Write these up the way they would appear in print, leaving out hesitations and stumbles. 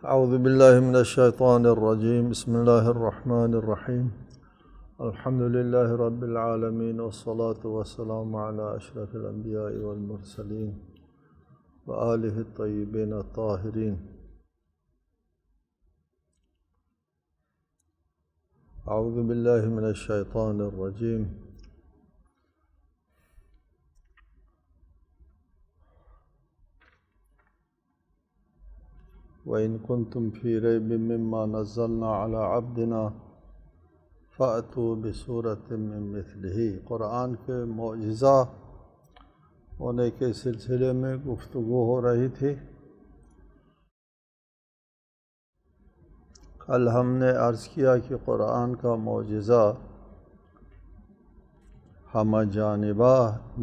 اعوذ باللہ من الشیطان الرجیم بسم اللہ الرحمن الرحیم الحمد للہ رب العالمین والصلاة والسلام علی اشرف الانبیاء والمرسلین وآلہ الطیبین الطاہرین. اعوذ باللہ من الشیطان الرجیم وَإِن كُنتُمْ فِي رَيْبٍ مِّمَّا نَزَّلْنَا عَلَىٰ عَبْدِنَا فَأْتُوا بِسُورَةٍ مِّن مِّثْلِهِ. قرآن کے معجزہ ہونے کے سلسلے میں گفتگو ہو رہی تھی. کل ہم نے عرض کیا کہ قرآن کا معجزہ ہمہ جانبہ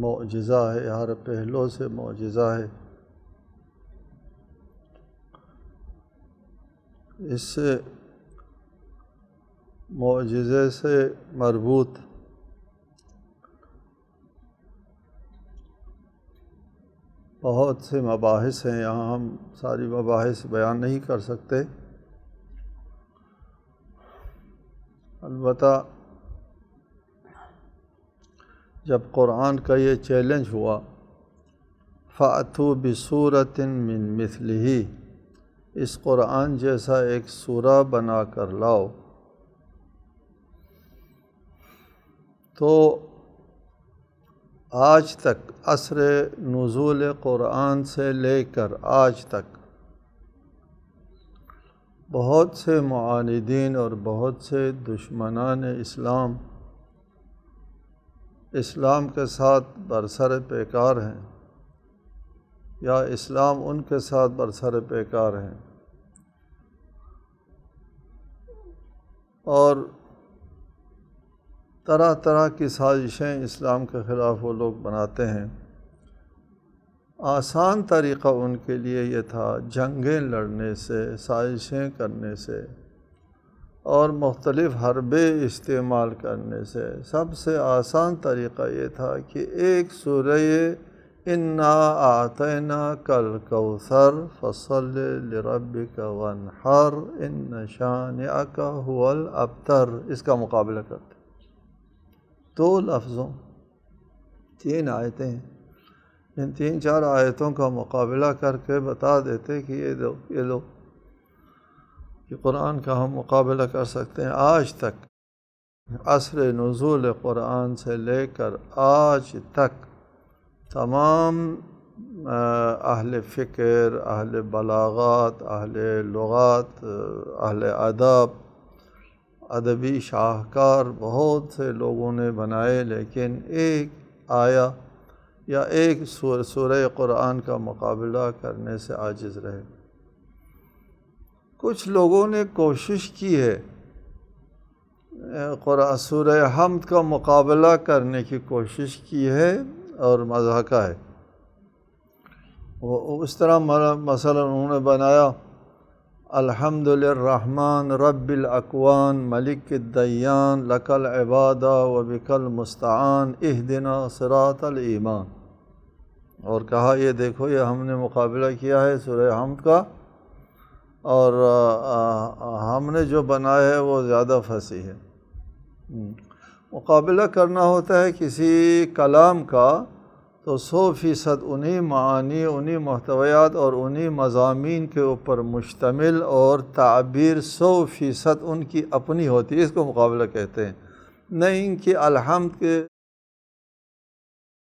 معجزہ ہے، ہر پہلو سے معجزہ ہے. اس سے معجزے سے مربوط بہت سے مباحث ہیں. یہاں ہم ساری مباحث بیان نہیں کر سکتے. البتہ جب قرآن کا یہ چیلنج ہوا فَأْتُوا بِسُورَةٍ مِّن مِّثْلِهِ، اس قرآن جیسا ایک سورہ بنا کر لاؤ، تو آج تک عصر نزول قرآن سے لے کر آج تک بہت سے معاندین اور بہت سے دشمنان اسلام کے ساتھ برسر پیکار ہیں، یا اسلام ان کے ساتھ برسر پیکار ہیں، اور طرح طرح کی سازشیں اسلام کے خلاف وہ لوگ بناتے ہیں. آسان طریقہ ان کے لیے یہ تھا جنگیں لڑنے سے، سازشیں کرنے سے اور مختلف حربے استعمال کرنے سے. سب سے آسان طریقہ یہ تھا کہ ایک سورہ اِنَّا أَعْطَيْنَاكَ الْكَوْثَرَ فَصَلِّ لِرَبِّكَ وَانْحَرْ إِنَّ شَانِئَكَ هُوَ الْأَبْتَرُ، اس کا مقابلہ کرتے. 2 لفظوں 3 آیتیں ہیں، ان 3-4 آیتوں کا مقابلہ کر کے بتا دیتے کہ یہ لو کہ قرآن کا ہم مقابلہ کر سکتے ہیں. آج تک عصر نزول قرآن سے لے کر آج تک تمام اہل فکر، اہل بلاغات، اہل لغات، اہل ادب، ادبی شاہکار بہت سے لوگوں نے بنائے، لیکن ایک آیا یا ایک سورہ قرآن کا مقابلہ کرنے سے عاجز رہے. کچھ لوگوں نے کوشش کی ہے سورہ حمد کا مقابلہ کرنے کی کوشش کی ہے اور مضحکہ ہے. وہ اس طرح مثلا انہوں نے بنایا الحمد للرحمن رب الاکوان ملک الدیان لک العبادہ و بک المستعان اہدنا صراط الایمان، اور کہا یہ دیکھو یہ ہم نے مقابلہ کیا ہے سورہ حمد کا، اور ہم نے جو بنایا ہے وہ زیادہ فصیح ہے. مقابلہ کرنا ہوتا ہے کسی کلام کا تو 100% انہی معانی، انہی محتویات اور انہی مضامین کے اوپر مشتمل، اور تعبیر 100% ان کی اپنی ہوتی ہے، اس کو مقابلہ کہتے ہیں. نہیں کہ الحمد کے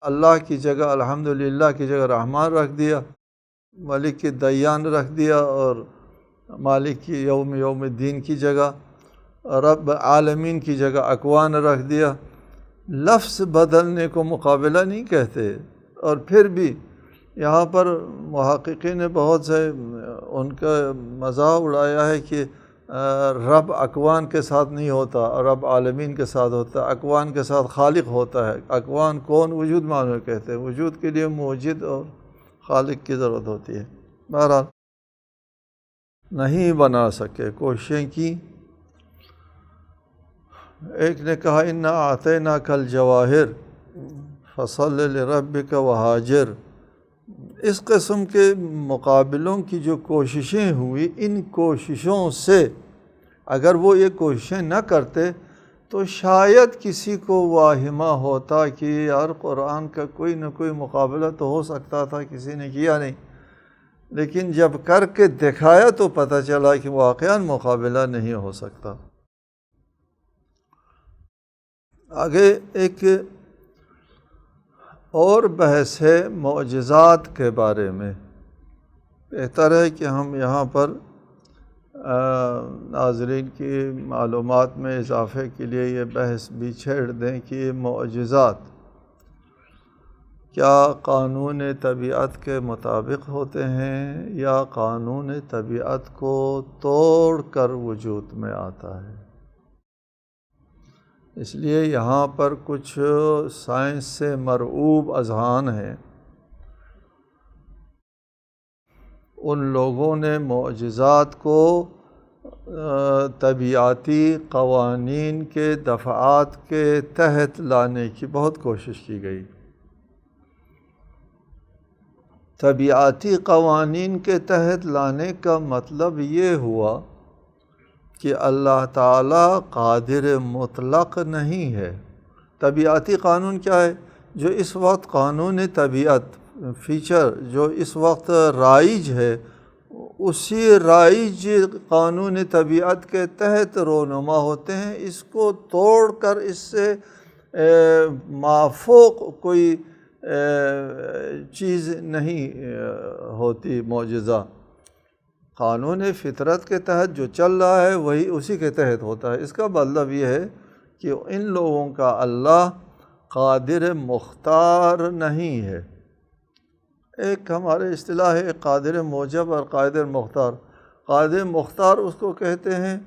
اللہ کی جگہ الحمدللہ کی جگہ رحمان رکھ دیا، ملک کی دیان رکھ دیا، اور مالک کی یوم الدین کی جگہ رب عالمین کی جگہ اکوان رکھ دیا. لفظ بدلنے کو مقابلہ نہیں کہتے. اور پھر بھی یہاں پر محققین نے بہت سے ان کا مذاق اڑایا ہے کہ رب اکوان کے ساتھ نہیں ہوتا، رب عالمین کے ساتھ ہوتا ہے، اکوان کے ساتھ خالق ہوتا ہے. اکوان کون؟ وجود معنی کہتے ہیں. وجود کے لیے موجد اور خالق کی ضرورت ہوتی ہے. بہرحال نہیں بنا سکے، کوششیں کی. ایک نے کہا اِنَّا أَعْطَيْنَاكَ الْجَوَاهِرَ فَصَلِّ لِرَبِّكَ وَحَاجِرْ، اس قسم کے مقابلوں کی جو کوششیں ہوئی، ان کوششوں سے اگر وہ یہ کوششیں نہ کرتے تو شاید کسی کو واہمہ ہوتا کہ یار قرآن کا کوئی نہ کوئی مقابلہ تو ہو سکتا تھا، کسی نے کیا نہیں، لیکن جب کر کے دکھایا تو پتہ چلا کہ واقعاً مقابلہ نہیں ہو سکتا۔ آگے ایک اور بحث ہے معجزات کے بارے میں۔ بہتر ہے کہ ہم یہاں پر ناظرین کی معلومات میں اضافے کے لیے یہ بحث بھی چھیڑ دیں کہ معجزات کیا قانون طبیعت کے مطابق ہوتے ہیں یا قانون طبیعت کو توڑ کر وجود میں آتا ہے۔ اس لیے یہاں پر کچھ سائنس سے مرعوب اذہان ہیں، ان لوگوں نے معجزات کو طبیعتی قوانین کے دفعات کے تحت لانے کی بہت کوشش کی گئی۔ طبیعتی قوانین کے تحت لانے کا مطلب یہ ہوا کہ اللہ تعالیٰ قادر مطلق نہیں ہے۔ طبیعتی قانون کیا ہے؟ جو اس وقت قانون طبیعت فیچر جو اس وقت رائج ہے، اسی رائج قانون طبیعت کے تحت رونما ہوتے ہیں۔ اس کو توڑ کر اس سے مافوق کوئی چیز نہیں ہوتی معجزہ۔ قانون فطرت کے تحت جو چل رہا ہے وہی اسی کے تحت ہوتا ہے۔ اس کا مطلب یہ ہے کہ ان لوگوں کا اللہ قادر مختار نہیں ہے۔ ایک ہمارے اصطلاح ہے قادر موجب اور قادر مختار۔ قادر مختار اس کو کہتے ہیں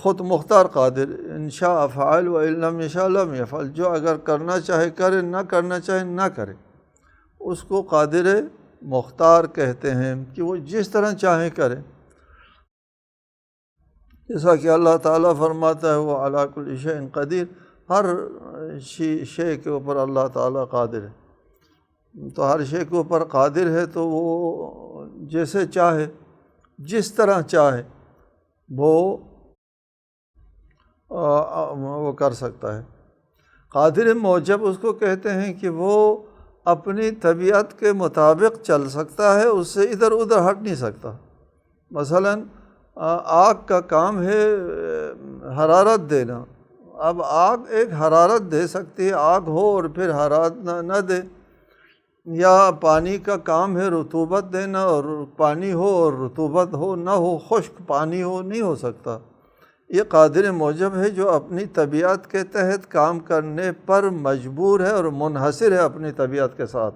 خود مختار قادر، ان شاء فعل و ان لم یشاء لم یفعل، جو اگر کرنا چاہے کرے، نہ کرنا چاہے نہ کرے، اس کو قادر مختار کہتے ہیں کہ وہ جس طرح چاہیں کرے۔ جیسا کہ اللہ تعالیٰ فرماتا ہے وہ علی کل شیء قدیر، ہر شے کے اوپر اللہ تعالیٰ قادر ہے۔ تو ہر شے کے اوپر قادر ہے تو وہ جیسے چاہے، جس طرح چاہے وہ کر سکتا ہے۔ قادر موجب اس کو کہتے ہیں کہ وہ اپنی طبیعت کے مطابق چل سکتا ہے، اس سے ادھر ادھر ہٹ نہیں سکتا۔ مثلاً آگ کا کام ہے حرارت دینا، اب آگ ایک حرارت دے سکتی ہے، آگ ہو اور پھر حرارت نہ دے، یا پانی کا کام ہے رطوبت دینا اور پانی ہو اور رطوبت ہو نہ ہو، خشک پانی ہو، نہیں ہو سکتا۔ یہ قادر موجب ہے جو اپنی طبیعت کے تحت کام کرنے پر مجبور ہے اور منحصر ہے اپنی طبیعت کے ساتھ،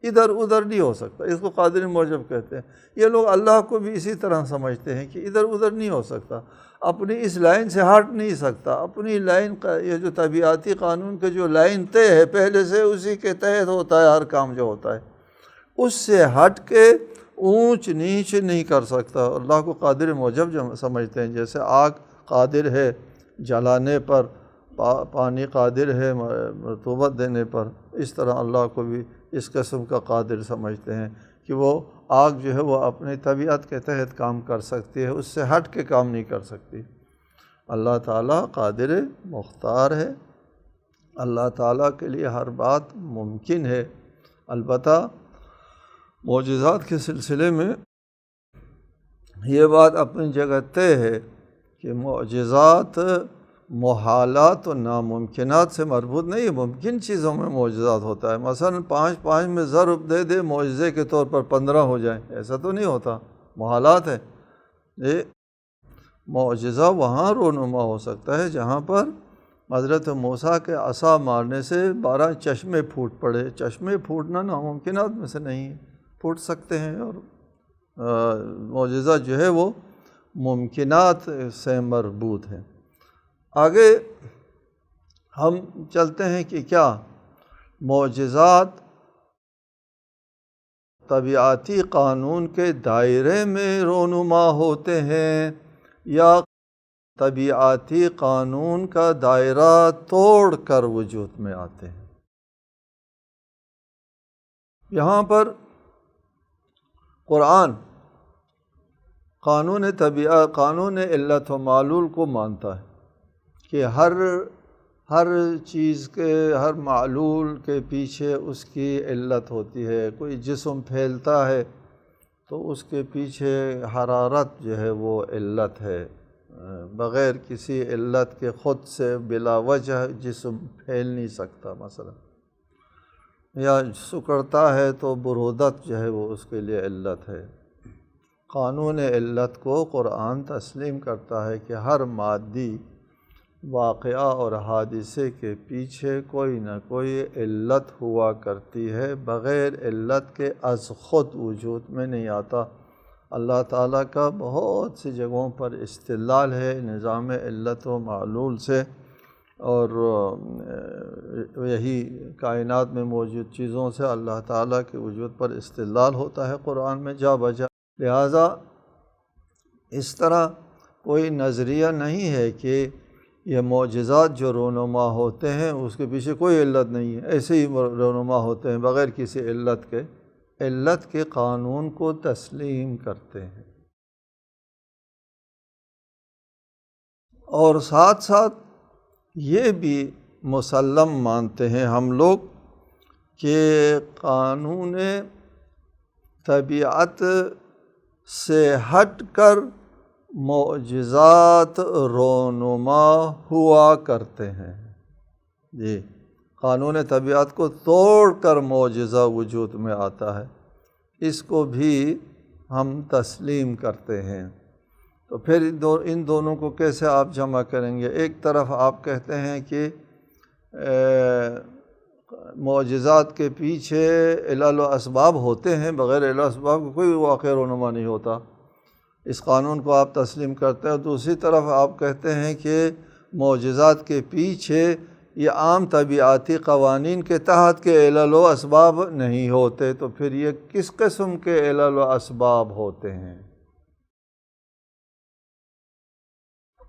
ادھر ادھر نہیں ہو سکتا۔ اس کو قادر موجب کہتے ہیں۔ یہ لوگ اللہ کو بھی اسی طرح سمجھتے ہیں کہ ادھر ادھر نہیں ہو سکتا، اپنی اس لائن سے ہٹ نہیں سکتا، اپنی لائن کا یہ جو طبیعتی قانون کے جو لائن طے ہے پہلے سے، اسی کے تحت ہوتا ہے ہر کام جو ہوتا ہے، اس سے ہٹ کے اونچ نیچ نہیں کر سکتا۔ اللہ کو قادر موجب جو سمجھتے ہیں، جیسے آگ قادر ہے جلانے پر، پانی قادر ہے رطوبت دینے پر، اس طرح اللہ کو بھی اس قسم کا قادر سمجھتے ہیں کہ وہ آگ جو ہے وہ اپنی طبیعت کے تحت کام کر سکتی ہے، اس سے ہٹ کے کام نہیں کر سکتی۔ اللہ تعالیٰ قادر مختار ہے، اللہ تعالیٰ کے لیے ہر بات ممکن ہے۔ البتہ معجزات کے سلسلے میں یہ بات اپنی جگہ طے ہے کہ معجزات محالات و ناممکنات سے مربوط نہیں، ممکن چیزوں میں معجزات ہوتا ہے۔ مثلا 5 میں ضرب دے دے معجزے کے طور پر 15 ہو جائیں، ایسا تو نہیں ہوتا، محالات ہے۔ یہ معجزہ وہاں رونما ہو سکتا ہے جہاں پر حضرت موسیٰ کے عصا مارنے سے 12 چشمے پھوٹ پڑے۔ چشمے پھوٹنا ناممکنات میں سے نہیں ہے، پھوٹ سکتے ہیں، اور معجزہ جو ہے وہ ممکنات سے مربوط ہے۔ آگے ہم چلتے ہیں کہ کیا معجزات طبیعتی قانون کے دائرے میں رونما ہوتے ہیں یا طبیعتی قانون کا دائرہ توڑ کر وجود میں آتے ہیں۔ یہاں پر قرآن قانون طبیعت، قانون علت و معلول کو مانتا ہے کہ ہر چیز کے، ہر معلول کے پیچھے اس کی علت ہوتی ہے۔ کوئی جسم پھیلتا ہے تو اس کے پیچھے حرارت جو ہے وہ علت ہے، بغیر کسی علت کے خود سے بلا وجہ جسم پھیل نہیں سکتا مثلا، یا سکڑتا ہے تو برودت جو ہے وہ اس کے لیے علت ہے۔ قانون علت کو قرآن تسلیم کرتا ہے کہ ہر مادی واقعہ اور حادثے کے پیچھے کوئی نہ کوئی علت ہوا کرتی ہے، بغیر علت کے از خود وجود میں نہیں آتا۔ اللہ تعالیٰ کا بہت سی جگہوں پر استدلال ہے نظام علت و معلول سے، اور یہی کائنات میں موجود چیزوں سے اللہ تعالیٰ کے وجود پر استدلال ہوتا ہے قرآن میں جا بجا۔ لہٰذا اس طرح کوئی نظریہ نہیں ہے کہ یہ معجزات جو رونما ہوتے ہیں اس کے پیچھے کوئی علت نہیں ہے، ایسے ہی رونما ہوتے ہیں بغیر کسی علت کے، علت کے قانون کو تسلیم کرتے ہیں۔ اور ساتھ ساتھ یہ بھی مسلم مانتے ہیں ہم لوگ کہ قانون طبیعت سے ہٹ کر معجزات رونما ہوا کرتے ہیں۔ جی، قانون طبیعت کو توڑ کر معجزہ وجود میں آتا ہے، اس کو بھی ہم تسلیم کرتے ہیں۔ تو پھر ان دونوں کو کیسے آپ جمع کریں گے؟ ایک طرف آپ کہتے ہیں کہ معجزات کے پیچھے علل و اسباب ہوتے ہیں، بغیر علل و اسباب کو کوئی واقعہ رونما نہیں ہوتا، اس قانون کو آپ تسلیم کرتے ہیں۔ دوسری طرف آپ کہتے ہیں کہ معجزات کے پیچھے یہ عام طبیعتی قوانین کے تحت کے علل و اسباب نہیں ہوتے، تو پھر یہ کس قسم کے علل و اسباب ہوتے ہیں؟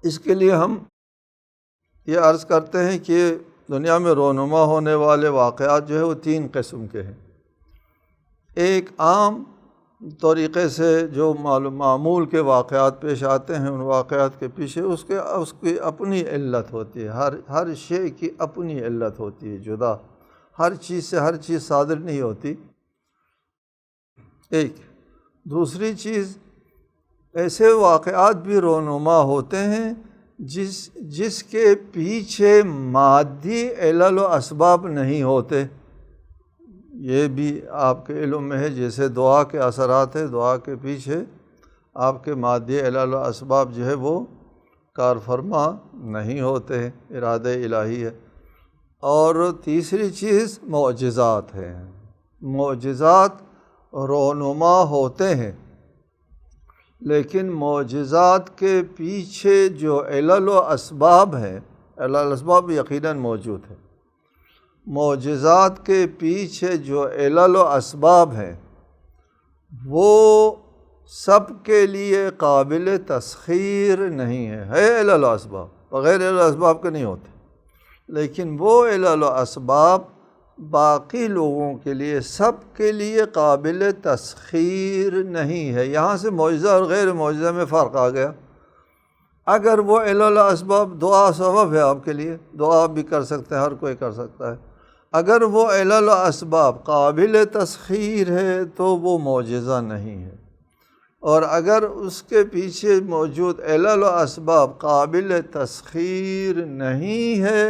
اس کے لیے ہم یہ عرض کرتے ہیں کہ دنیا میں رونما ہونے والے واقعات جو ہے وہ تین قسم کے ہیں۔ ایک عام طریقے سے جو معمول کے واقعات پیش آتے ہیں، ان واقعات کے پیچھے اس کی اپنی علت ہوتی ہے، ہر شے کی اپنی علت ہوتی ہے، جدا، ہر چیز سے ہر چیز صادر نہیں ہوتی۔ ایک دوسری چیز، ایسے واقعات بھی رونما ہوتے ہیں جس کے پیچھے مادی علل و اسباب نہیں ہوتے۔ یہ بھی آپ کے علم میں ہے، جیسے دعا کے اثرات ہیں، دعا کے پیچھے آپ کے مادی علل و اسباب جو ہے وہ کار فرما نہیں ہوتے ہیں، ارادہ الہی ہے۔ اور تیسری چیز معجزات ہیں، معجزات رونما ہوتے ہیں، لیکن معجزات کے پیچھے جو علل و اسباب ہیں، علل و اسباب یقیناً موجود ہیں، معجزات کے پیچھے جو علل و اسباب ہیں وہ سب کے لیے قابل تسخیر نہیں ہے علل و اسباب، بغیر علل و اسباب کے نہیں ہوتے، لیکن وہ علل و اسباب باقی لوگوں کے لیے، سب کے لیے قابل تسخیر نہیں ہے۔ یہاں سے معجزہ اور غیر معجزہ میں فرق آ گیا۔ اگر وہ علل و اسباب، دعا سبب ہے آپ کے لیے، دعا بھی کر سکتے ہیں، ہر کوئی کر سکتا ہے، اگر وہ علل و اسباب قابل تسخیر ہے تو وہ معجزہ نہیں ہے، اور اگر اس کے پیچھے موجود علل و اسباب قابل تسخیر نہیں ہے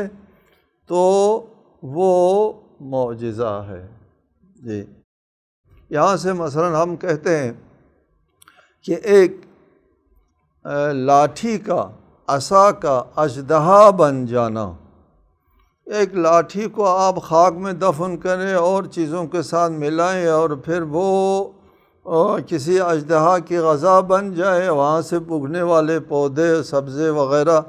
تو وہ معجزہ ہے۔ جی، یہاں سے مثلا ہم کہتے ہیں کہ ایک لاٹھی کا، عصا کا اژدہا بن جانا، ایک لاٹھی کو آپ خاک میں دفن کریں اور چیزوں کے ساتھ ملائیں اور پھر وہ کسی اژدہا کی غذا بن جائے، وہاں سے اگنے والے پودے، سبزے وغیرہ،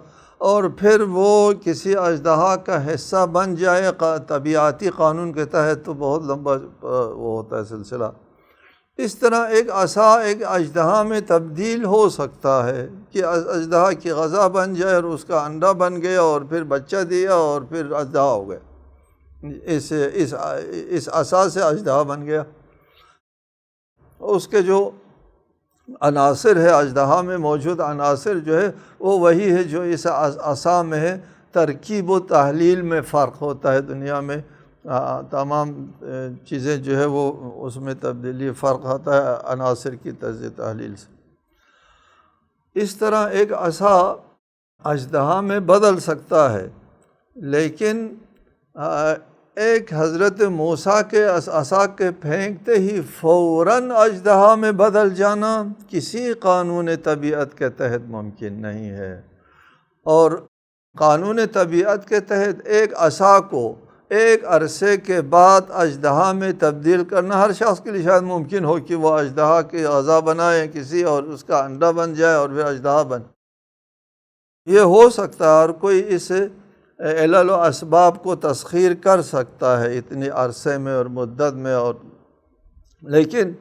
اور پھر وہ کسی اژدہا کا حصہ بن جائے طبیعتی قانون کے تحت، تو بہت لمبا وہ ہوتا ہے سلسلہ۔ اس طرح ایک عصا ایک اژدہا میں تبدیل ہو سکتا ہے کہ اژدہا کی غذا بن جائے اور اس کا انڈا بن گیا اور پھر بچہ دیا اور پھر اژدہا ہو گیا، اس عصا سے اژدہا بن گیا۔ اس کے جو عناصر ہے، اژدہا میں موجود عناصر جو ہے وہ وہی ہے جو اس عصا میں ہے۔ ترکیب و تحلیل میں فرق ہوتا ہے، دنیا میں تمام چیزیں جو ہے وہ اس میں تبدیلی فرق ہوتا ہے عناصر کی تجزیہ تحلیل سے۔ اس طرح ایک عصا اژدہا میں بدل سکتا ہے، لیکن ایک حضرت موسیٰ کے عصا کے پھینکتے ہی فوراً اژدہا میں بدل جانا کسی قانون طبیعت کے تحت ممکن نہیں ہے۔ اور قانون طبیعت کے تحت ایک عصا کو ایک عرصے کے بعد اژدہا میں تبدیل کرنا ہر شخص کے لیے شاید ممکن ہو کہ وہ اژدہا کی غذا بنائے کسی اور اس کا انڈا بن جائے اور پھر اژدہا بن، یہ ہو سکتا ہے، اور کوئی اس علل و اسباب کو تسخیر کر سکتا ہے اتنے عرصے میں اور مدت میں، اور لیکن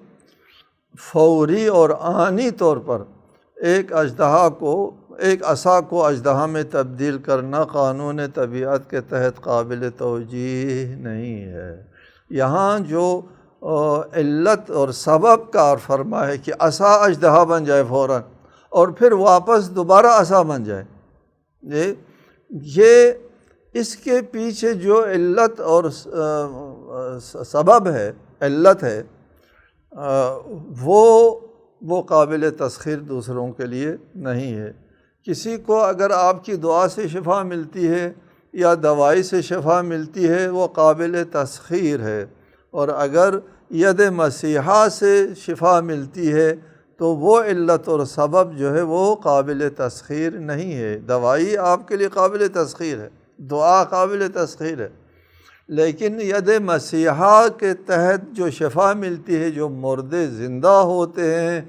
فوری اور آنی طور پر ایک عصا کو اژدہا میں تبدیل کرنا قانون طبیعت کے تحت قابل توجیہ نہیں ہے۔ یہاں جو علت اور سبب کار فرما ہے کہ عصا اژدہا بن جائے فوراً اور پھر واپس دوبارہ عصا بن جائے، یہ اس کے پیچھے جو علت اور سبب ہے، علت ہے، وہ قابل تسخیر دوسروں کے لیے نہیں ہے۔ کسی کو اگر آپ کی دعا سے شفا ملتی ہے یا دوائی سے شفا ملتی ہے وہ قابل تسخیر ہے، اور اگر ید مسیحا سے شفا ملتی ہے تو وہ علت اور سبب جو ہے وہ قابل تسخیر نہیں ہے۔ دوائی آپ کے لیے قابل تسخیر ہے، دعا قابل تسخیر ہے، لیکن ید مسیحا کے تحت جو شفا ملتی ہے، جو مردے زندہ ہوتے ہیں،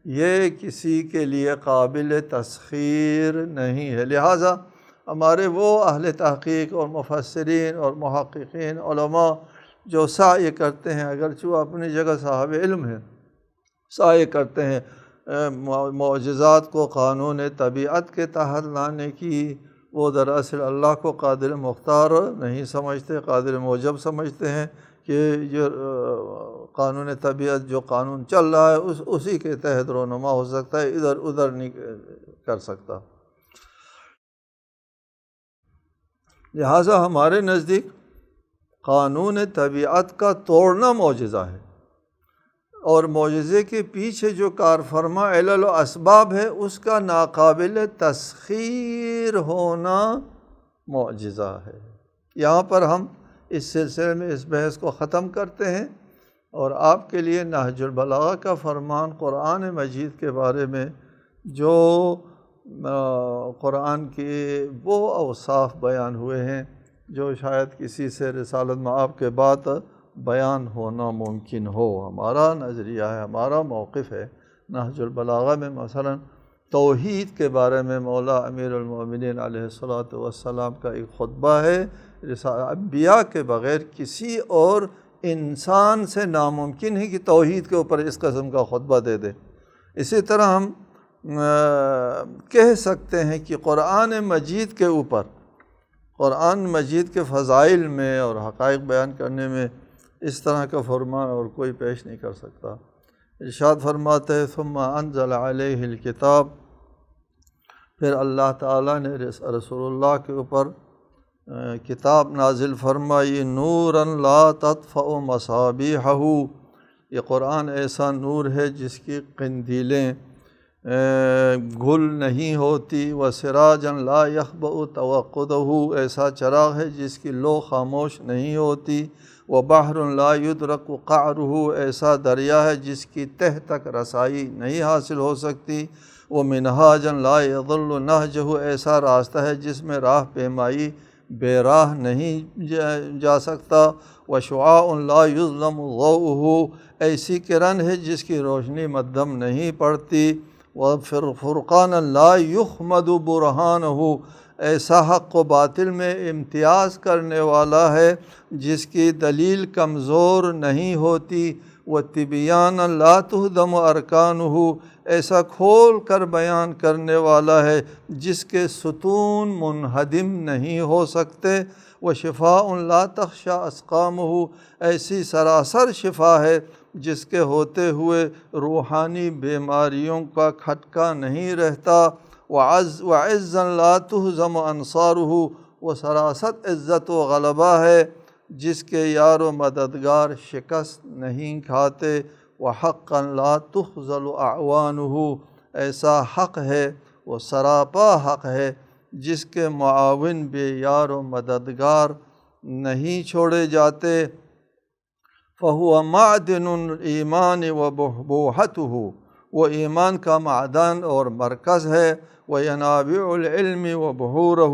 یہ کسی کے لیے قابل تسخیر نہیں ہے۔ لہٰذا ہمارے وہ اہل تحقیق اور مفسرین اور محققین علماء جو سعی کرتے ہیں، اگرچہ وہ اپنی جگہ صاحب علم ہیں، سعی کرتے ہیں معجزات کو قانون طبیعت کے تحت لانے کی، وہ دراصل اللہ کو قادر مختار نہیں سمجھتے، قادر موجب سمجھتے ہیں کہ یہ قانون طبیعت جو قانون چل رہا ہے اسی کے تحت رونما ہو سکتا ہے، ادھر ادھر نہیں کر سکتا۔ لہٰذا ہمارے نزدیک قانون طبیعت کا توڑنا معجزہ ہے، اور معجزے کے پیچھے جو کار فرما علل و اسباب ہے اس کا ناقابل تسخیر ہونا معجزہ ہے۔ یہاں پر ہم اس سلسلے میں اس بحث کو ختم کرتے ہیں، اور آپ کے لیے نہج البلاغہ کا فرمان قرآن مجید کے بارے میں جو قرآن کے وہ اوصاف بیان ہوئے ہیں جو شاید کسی سے رسالت مآب کے بعد بیان ہونا ممکن ہو، ہمارا نظریہ ہے، ہمارا موقف ہے۔ نہج البلاغہ میں مثلا توحید کے بارے میں مولا امیر المومنین علیہ الصلاۃ والسلام کا ایک خطبہ ہے، انبیاء کے بغیر کسی اور انسان سے ناممکن ہے کہ توحید کے اوپر اس قسم کا خطبہ دے دے۔ اسی طرح ہم کہہ سکتے ہیں کہ قرآن مجید کے اوپر، قرآن مجید کے فضائل میں اور حقائق بیان کرنے میں اس طرح کا فرمان اور کوئی پیش نہیں کر سکتا۔ ارشاد فرماتے ہیں ثم انزل علیہ الکتاب، پھر اللہ تعالیٰ نے رسول اللہ کے اوپر کتاب نازل فرمائی، نورا لا تطفئ مصابیحہ، یہ قرآن ایسا نور ہے جس کی قندیلیں گل نہیں ہوتی، وسراجا لا یخبأ توقدہ، ایسا چراغ ہے جس کی لو خاموش نہیں ہوتی، وبحر لا یدرک قعرہ، ایسا دریا ہے جس کی تہ تک رسائی نہیں حاصل ہو سکتی، ومنہاجا لا یضل نہجہ، ایسا راستہ ہے جس میں راہ پیمائی بے راہ نہیں جا سکتا، وشعاع لا یظلم ضوءہ، ایسی کرن ہے جس کی روشنی مدھم نہیں پڑتی، وفرقانا لا یخمد برہانہ، ایسا حق و باطل میں امتیاز کرنے والا ہے جس کی دلیل کمزور نہیں ہوتی، وتبیانا لا تہدم ارکانہ، ایسا کھول کر بیان کرنے والا ہے جس کے ستون منہدم نہیں ہو سکتے، وشفاء لا تخشی اسقامہ، ایسی سراسر شفا ہے جس کے ہوتے ہوئے روحانی بیماریوں کا کھٹکا نہیں رہتا، وعزا لا تہزم انصارہ، وہ سراست عزت و غلبہ ہے جس کے یار و مددگار شکست نہیں کھاتے، وحقا لا تخذل اعوانہ، ایسا حق ہے، وہ سراپا حق ہے جس کے معاون بے یار و مددگار نہیں چھوڑے جاتے۔ فہو معدن الایمان و بحبوحتہ، وہ ایمان کا معدن اور مرکز ہے، وینابع العلم و بحورہ،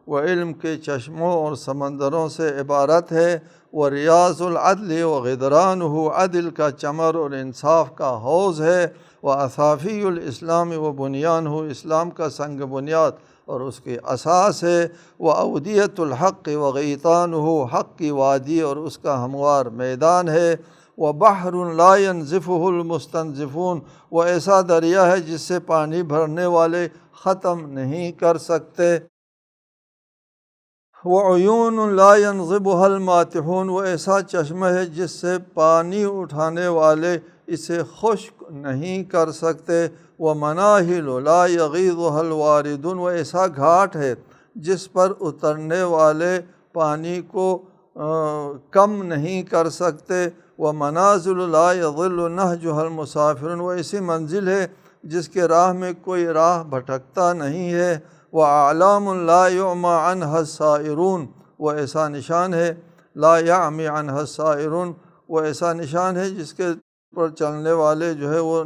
وہ علم کے چشموں اور سمندروں سے عبارت ہے، وریاض العدل و غدرانہ، عدل کا چمر اور انصاف کا حوض ہے، واثافی الاسلام و بنیانہ، اسلام کا سنگ بنیاد اور اس کی اساس ہے، واودیۃ الحق و غیطانہ، حق کی وادی اور اس کا ہموار میدان ہے، وبحر لا ینزفہ المستنزفون، وہ ایسا دریا ہے جس سے پانی بھرنے والے ختم نہیں کر سکتے، وعیون لا ینضبها الماتحون، وہ ایسا چشمہ ہے جس سے پانی اٹھانے والے اسے خشک نہیں کر سکتے، ومناہل لا یغیضها الواردون، وہ ایسا گھاٹ ہے جس پر اترنے والے پانی کو کم نہیں کر سکتے، ومنازل لا یضل نہجها المسافرون، وہ ایسی منزل ہے جس کے راہ میں کوئی راہ بھٹکتا نہیں ہے، وَأَعْلَامٌ لَا يُعْمَى عَنْهَا السَّائِرُونَ، وہ ایسا نشان ہے، لا يعمی عنہ السائرون، وہ ایسا نشان ہے جس کے پر چلنے والے جو ہے وہ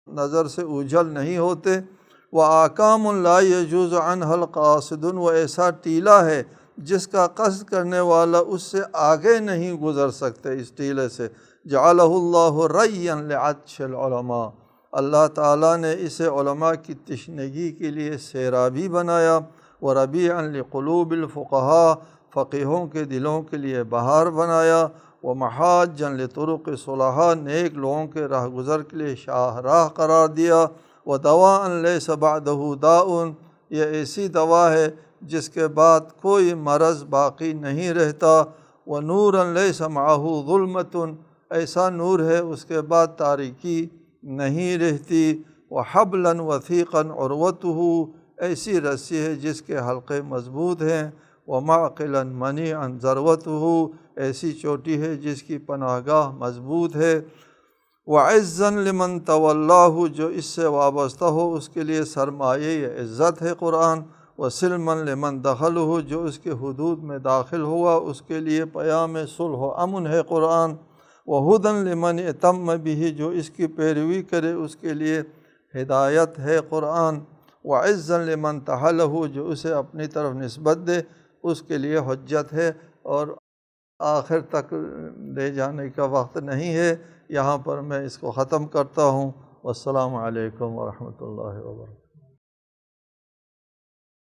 نظر سے اوجھل نہیں ہوتے، وَآکام لا یجوز عنہ القاصدون، وہ ایسا ٹیلا ہے جس کا قصد کرنے والا اس سے آگے نہیں گزر سکتے اس ٹیلے سے، جعلہ اللہ ریا لعطش العلماء، اللہ تعالیٰ نے اسے علماء کی تشنگی کے لیے سیرابی بنایا، وربیعا لقلوب الفقہاء، فقیہوں کے دلوں کے لیے بہار بنایا، ومحاجا لطرق صلحاء، نیک لوگوں کے راہ گزر کے لیے شاہراہ قرار دیا، ودواء لیس بعدہ داء، یہ ایسی دوا ہے جس کے بعد کوئی مرض باقی نہیں رہتا، ونورا لیس معہ ظلمۃ، ایسا نور ہے اس کے بعد تاریکی نہیں رہتی، وحبلا وثیقا عروتہ، ایسی رسی ہے جس کے حلقے مضبوط ہیں، ومعقلا منیعا ذروتہ، ایسی چوٹی ہے جس کی پناہ گاہ مضبوط ہے، وعزا لمن تولاہ، جو اس سے وابستہ ہو اس کے لیے سرمایہ عزت ہے قرآن، وسلما لمن دخلہ، جو اس کے حدود میں داخل ہوا اس کے لیے پیام صلح و امن ہے قرآن، وہدی لمن اتم بہ، جو اس کی پیروی کرے اس کے لیے ہدایت ہے قرآن، وعزا لمن تحلہ، جو اسے اپنی طرف نسبت دے اس کے لیے حجت ہے، اور آخر تک لے جانے کا وقت نہیں ہے، یہاں پر میں اس کو ختم کرتا ہوں، والسلام علیکم ورحمۃ اللہ وبرکاتہ۔